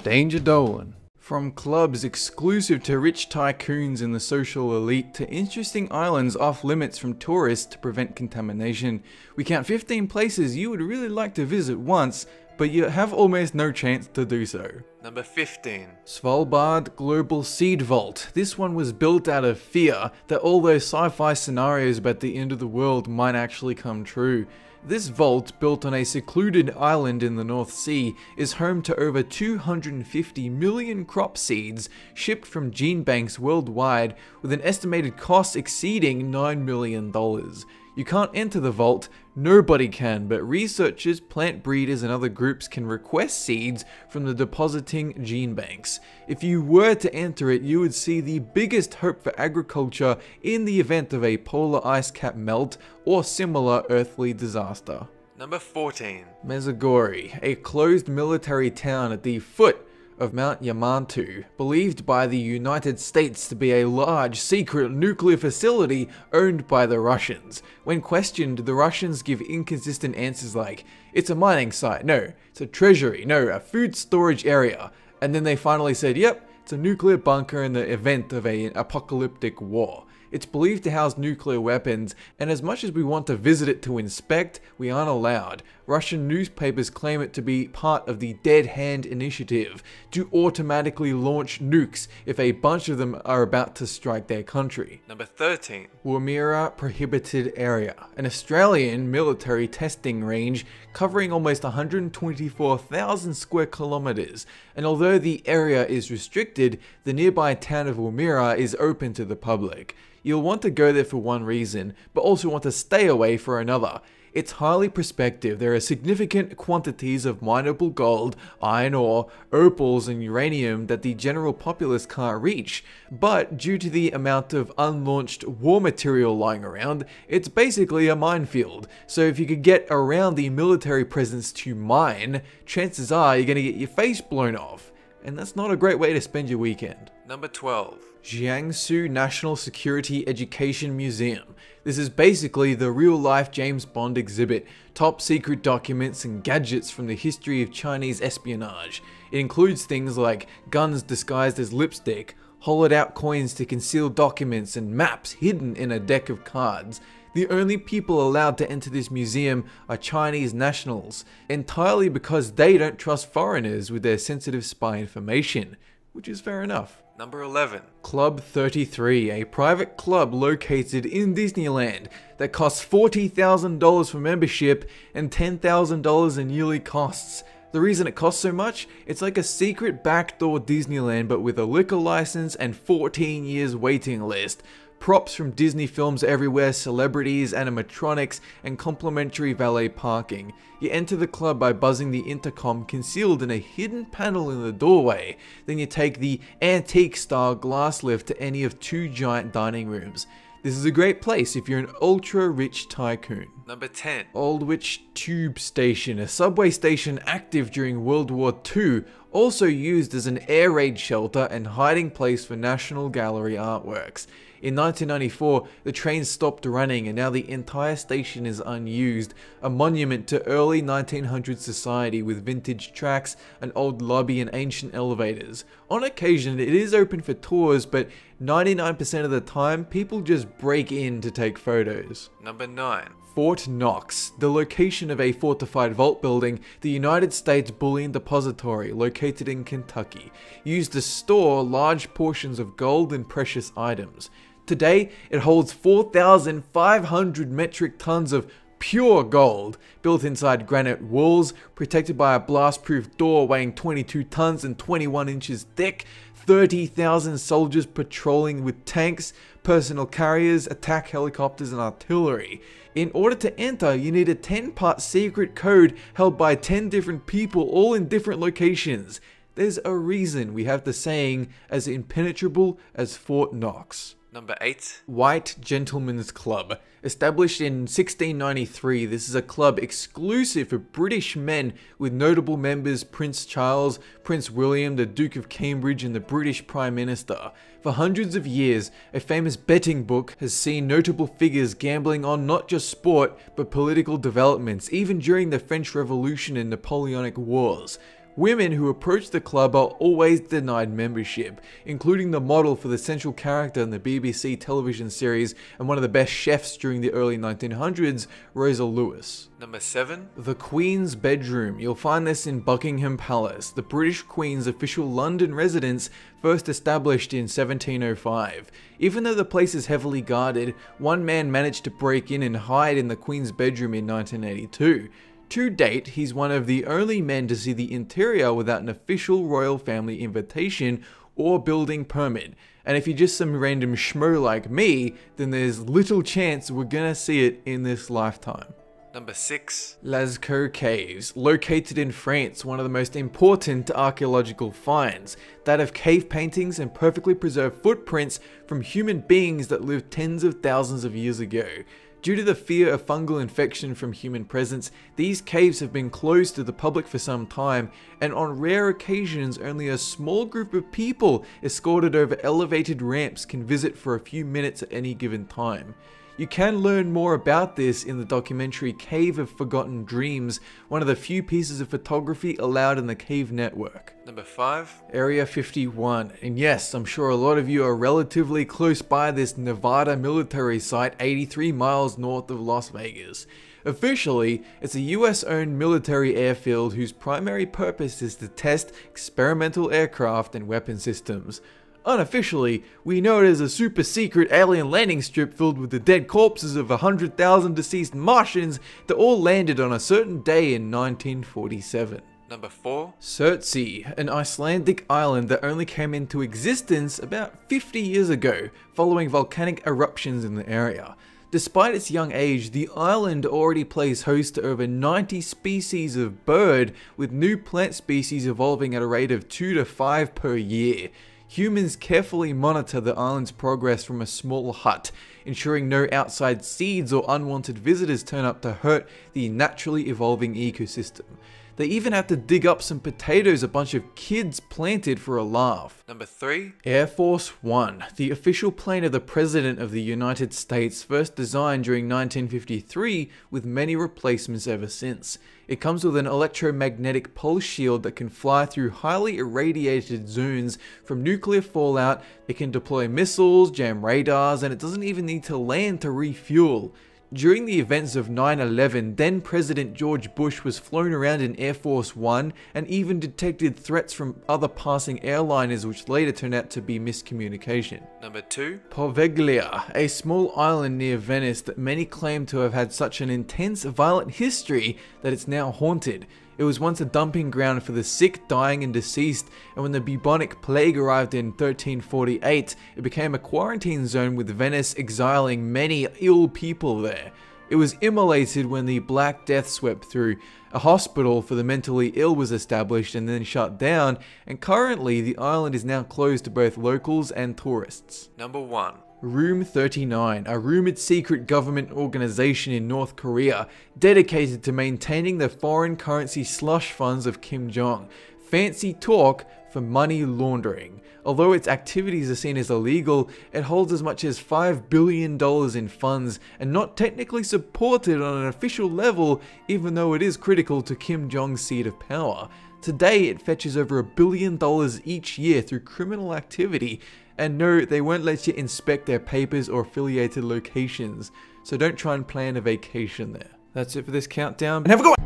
Danger Dolan. From clubs exclusive to rich tycoons and the social elite to interesting islands off limits from tourists to prevent contamination, we count 15 places you would really like to visit once, but you have almost no chance to do so. Number 15. Svalbard Global Seed Vault. This one was built out of fear that all those sci-fi scenarios about the end of the world might actually come true. This vault, built on a secluded island in the North Sea, is home to over 250 million crop seeds shipped from gene banks worldwide, with an estimated cost exceeding $9 million. You can't enter the vault, nobody can, but researchers, plant breeders and other groups can request seeds from the depositing gene banks. If you were to enter it, you would see the biggest hope for agriculture in the event of a polar ice cap melt or similar earthly disaster. Number 14. Meza Gory, a closed military town at the foot of Mount Yamantau, believed by the United States to be a large secret nuclear facility owned by the Russians. When questioned, the Russians give inconsistent answers like, it's a mining site, no, it's a treasury, no, a food storage area, and then they finally said, yep, it's a nuclear bunker in the event of an apocalyptic war. It's believed to house nuclear weapons, and as much as we want to visit it to inspect, we aren't allowed. Russian newspapers claim it to be part of the Dead Hand Initiative to automatically launch nukes if a bunch of them are about to strike their country. Number 13. Woomera Prohibited Area, an Australian military testing range covering almost 124,000 square kilometers, and although the area is restricted, the nearby town of Woomera is open to the public. You'll want to go there for one reason, but also want to stay away for another. It's highly prospective. There are significant quantities of mineable gold, iron ore, opals and uranium that the general populace can't reach. But due to the amount of unlaunched war material lying around, it's basically a minefield. So if you could get around the military presence to mine, chances are you're going to get your face blown off. And that's not a great way to spend your weekend. Number 12. Jiangsu National Security Education Museum. This is basically the real-life James Bond exhibit, top secret documents and gadgets from the history of Chinese espionage. It includes things like guns disguised as lipstick, hollowed-out coins to conceal documents, and maps hidden in a deck of cards. The only people allowed to enter this museum are Chinese nationals, entirely because they don't trust foreigners with their sensitive spy information, which is fair enough. Number 11. Club 33, a private club located in Disneyland that costs $40,000 for membership and $10,000 in yearly costs. The reason it costs so much? It's like a secret backdoor Disneyland but with a liquor license and 14 years waiting list. Props from Disney films everywhere, celebrities, animatronics, and complimentary valet parking. You enter the club by buzzing the intercom concealed in a hidden panel in the doorway. Then you take the antique-style glass lift to any of 2 giant dining rooms. This is a great place if you're an ultra-rich tycoon. Number 10. Aldwych Tube Station, a subway station active during World War II, also used as an air raid shelter and hiding place for National Gallery artworks. In 1994, the train stopped running and now the entire station is unused, a monument to early 1900s society with vintage tracks, an old lobby and ancient elevators. On occasion, it is open for tours, but 99% of the time, people just break in to take photos. Number 9. Fort Knox, the location of a fortified vault building, the United States Bullion Depository located in Kentucky, used to store large portions of gold and precious items. Today, it holds 4,500 metric tons of pure gold, built inside granite walls, protected by a blast-proof door weighing 22 tons and 21 inches thick, 30,000 soldiers patrolling with tanks, personal carriers, attack helicopters, and artillery. In order to enter, you need a 10-part secret code held by 10 different people, all in different locations. There's a reason we have the saying, as impenetrable as Fort Knox. Number 8. White Gentlemen's Club. Established in 1693, this is a club exclusive for British men with notable members Prince Charles, Prince William, the Duke of Cambridge and the British Prime Minister. For hundreds of years, a famous betting book has seen notable figures gambling on not just sport, but political developments, even during the French Revolution and Napoleonic Wars. Women who approach the club are always denied membership, including the model for the central character in the BBC television series and one of the best chefs during the early 1900s, Rosa Lewis. Number 7. The Queen's Bedroom. You'll find this in Buckingham Palace, the British Queen's official London residence, first established in 1705. Even though the place is heavily guarded, one man managed to break in and hide in the Queen's bedroom in 1982. To date, he's one of the only men to see the interior without an official royal family invitation or building permit. And if you're just some random schmo like me, then there's little chance we're gonna see it in this lifetime. Number 6. Lasgo Caves, located in France, one of the most important archaeological finds, that of cave paintings and perfectly preserved footprints from human beings that lived tens of thousands of years ago. Due to the fear of fungal infection from human presence, these caves have been closed to the public for some time, and on rare occasions only a small group of people escorted over elevated ramps can visit for a few minutes at any given time. You can learn more about this in the documentary Cave of Forgotten Dreams, one of the few pieces of photography allowed in the cave network. Number 5. Area 51, and yes, I'm sure a lot of you are relatively close by this Nevada military site 83 miles north of Las Vegas. Officially, it's a US-owned military airfield whose primary purpose is to test experimental aircraft and weapon systems. Unofficially, we know it as a super secret alien landing strip filled with the dead corpses of 100,000 deceased Martians that all landed on a certain day in 1947. Number 4. Surtsey, an Icelandic island that only came into existence about 50 years ago, following volcanic eruptions in the area. Despite its young age, the island already plays host to over 90 species of bird, with new plant species evolving at a rate of 2 to 5 per year. Humans carefully monitor the island's progress from a small hut, ensuring no outside seeds or unwanted visitors turn up to hurt the naturally evolving ecosystem. They even have to dig up some potatoes a bunch of kids planted for a laugh. Number 3. Air Force One, the official plane of the President of the United States, first designed during 1953 with many replacements ever since. It comes with an electromagnetic pulse shield that can fly through highly irradiated zones from nuclear fallout. It can deploy missiles, jam radars, and it doesn't even need to land to refuel. During the events of 9/11, then President George Bush was flown around in Air Force One and even detected threats from other passing airliners, which later turned out to be miscommunication. Number 2. Poveglia, a small island near Venice that many claim to have had such an intense violent history that it's now haunted. It was once a dumping ground for the sick, dying, and deceased, and when the bubonic plague arrived in 1348, it became a quarantine zone with Venice exiling many ill people there. It was immolated when the Black Death swept through. A hospital for the mentally ill was established and then shut down, and currently the island is now closed to both locals and tourists. Number 1. Room 39, a rumored secret government organization in North Korea dedicated to maintaining the foreign currency slush funds of Kim Jong. Fancy talk for money laundering. Although its activities are seen as illegal, it holds as much as $5 billion in funds and not technically supported on an official level, even though it is critical to Kim Jong's seat of power. Today, it fetches over $1 billion each year through criminal activity. And no, they won't let you inspect their papers or affiliated locations, so don't try and plan a vacation there. That's it for this countdown, and have a good one!